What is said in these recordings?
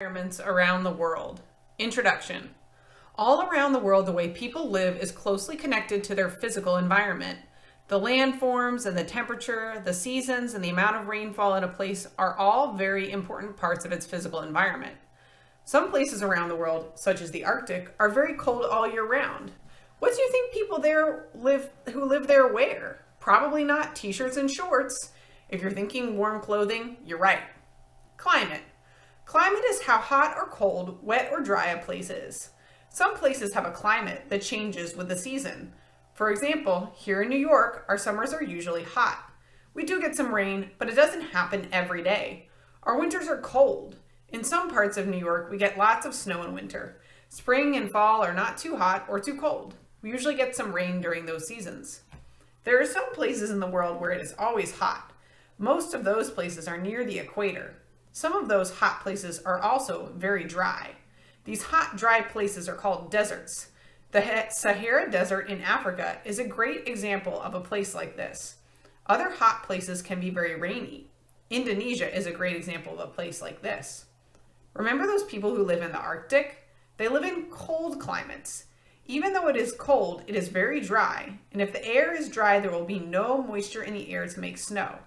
Environments around the world. Introduction. All around the world, the way people live is closely connected to their physical environment. The landforms and the temperature, the seasons, and the amount of rainfall in a place are all very important parts of its physical environment. Some places around the world, such as the Arctic, are very cold all year round. What do you think people who live there wear? Probably not t-shirts and shorts. If you're thinking warm clothing, you're right. Climate. Climate is how hot or cold, wet or dry a place is. Some places have a climate that changes with the season. For example, here in New York, our summers are usually hot. We do get some rain, but it doesn't happen every day. Our winters are cold. In some parts of New York, we get lots of snow in winter. Spring and fall are not too hot or too cold. We usually get some rain during those seasons. There are some places in the world where it is always hot. Most of those places are near the equator. Some of those hot places are also very dry. These hot, dry places are called deserts. The Sahara Desert in Africa is a great example of a place like this. Other hot places can be very rainy. Indonesia is a great example of a place like this. Remember those people who live in the Arctic? They live in cold climates. Even though it is cold, it is very dry, and if the air is dry, there will be no moisture in the air to make snow.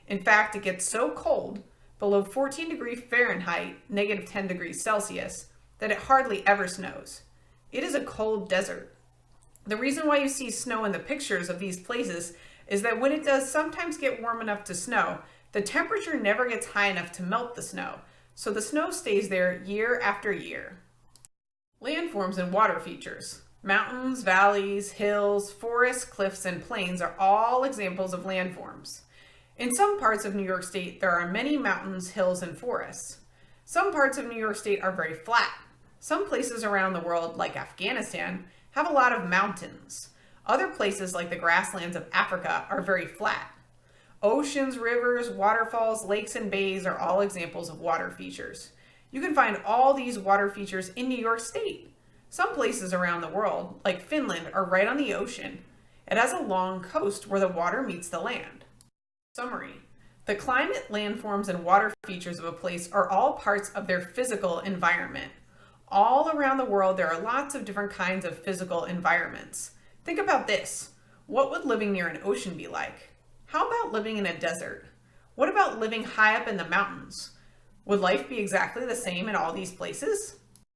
In fact, it gets so cold, below 14 degrees Fahrenheit, negative 10 degrees Celsius, that it hardly ever snows. It is a cold desert. The reason why you see snow in the pictures of these places is that when it does sometimes get warm enough to snow, the temperature never gets high enough to melt the snow, so the snow stays there year after year. Landforms and water features. Mountains, valleys, hills, forests, cliffs, and plains are all examples of landforms. In some parts of New York State, there are many mountains, hills, and forests. Some parts of New York State are very flat. Some places around the world, like Afghanistan, have a lot of mountains. Other places, like the grasslands of Africa, are very flat. Oceans, rivers, waterfalls, lakes, and bays are all examples of water features. You can find all these water features in New York State. Some places around the world, like Finland, are right on the ocean. It has a long coast where the water meets the land. Summary. The climate, landforms, and water features of a place are all parts of their physical environment. All around the world, there are lots of different kinds of physical environments. Think about this. What would living near an ocean be like? How about living in a desert? What about living high up in the mountains? Would life be exactly the same in all these places?